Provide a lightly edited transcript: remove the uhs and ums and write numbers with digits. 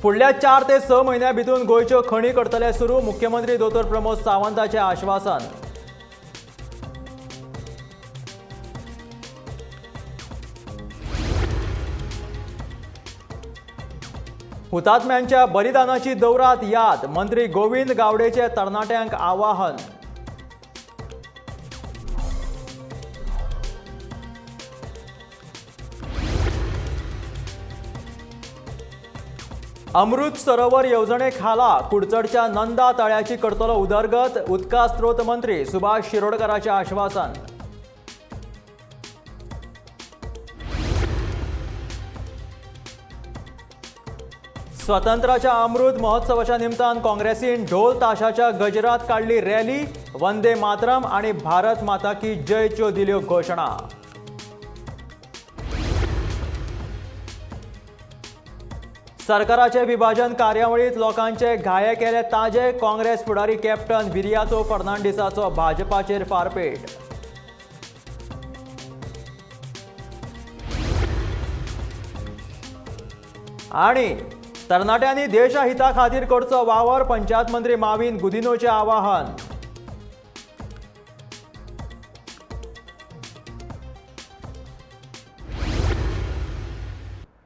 फुडल्या 4 ते 6 म्हयन्या भितून गोयच्यो खणी करतले सुरू मुख्यमंत्री दोतोर प्रमोद सावंताचे आश्वासन। हुतात्म्यांच्या बलिदानाची दौरात याद मंत्री गोविंद गावडेचे तरणाट्यांक आवाहन। अमृत सरोवर येवजणे खाला कुडचडच्या नंदा तळ्याची करतलो उदरगत उदका स्त्रोत मंत्री सुभाष शिरोडकरांचे आश्वासन। स्वतंत्राच्या अमृत महोत्सवाच्या निमतान काँग्रेसीन ढोल ताशाच्या गजरात काढली रॅली वंदे मातरम आणि भारत माता की जयच्यो दिल्यो घोषणा। सरकाराचे विभाजन कार्यावळीत लोकांचे घाये केले ताजे काँग्रेस फुडारी कॅप्टन विरियातो फर्नांडिसाचो भाजपाचेर फारपेट। आणि तरणाट्यांनी देश हिता खातीर करचो वावर पंचायत मंत्री माविन गुदिन्होचे आवाहन।